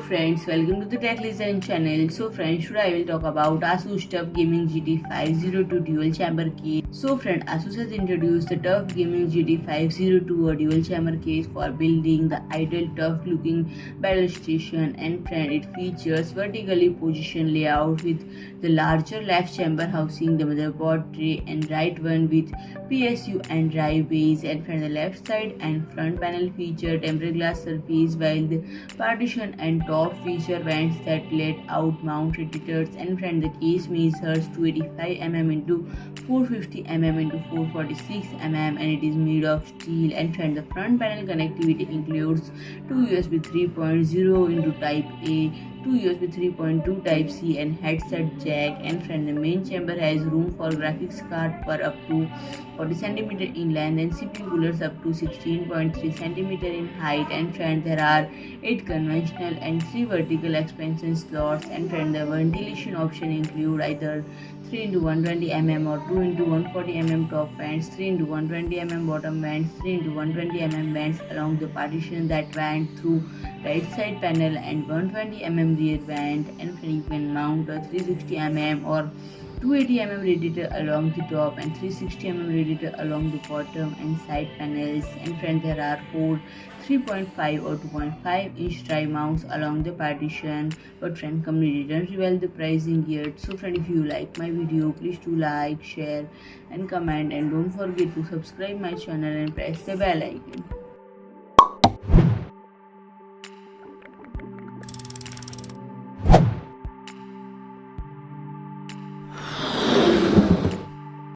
friends, welcome to the Tech Design channel. So friends, today I will talk about ASUS TUF Gaming GT502 dual chamber case. So friend, ASUS has introduced the TUF Gaming GT502, a dual chamber case for building the ideal tough looking battle station, and friend, it features vertically positioned layout with the larger left chamber housing the motherboard tray and right one with PSU and drive base, and friend, the left side and front panel feature tempered glass surface, while the partition and top feature vents that let out mount radiators, and friend, the case measures 285 mm into 450 mm into 446 mm and it is made of steel, and friend, the front panel connectivity includes two USB 3.0 into type A, two USB 3.2 type C and headset jack, and friend, the main chamber has room for graphics card for up to 40 cm in length and CPU coolers up to 16.3 cm in height, and friend, there are 8 conventional and 3 vertical expansion slots, and friend, the ventilation option include either 3 into 120 mm or 2 into 140 mm top vents, 3 into 120 mm bottom vents, 3 into 120 mm vents along the partition that vent through right side panel, and 120 mm rear vent, and you can mount a 360 mm or 280 mm radiator along the top and 360 mm radiator along the bottom and side panels, and friend, there are 4 3.5 or 2.5 inch drive mounts along the partition, but friend, company didn't reveal the pricing yet. So friend, if you like my video, please do like, share and comment, and don't forget to subscribe my channel and press the bell icon.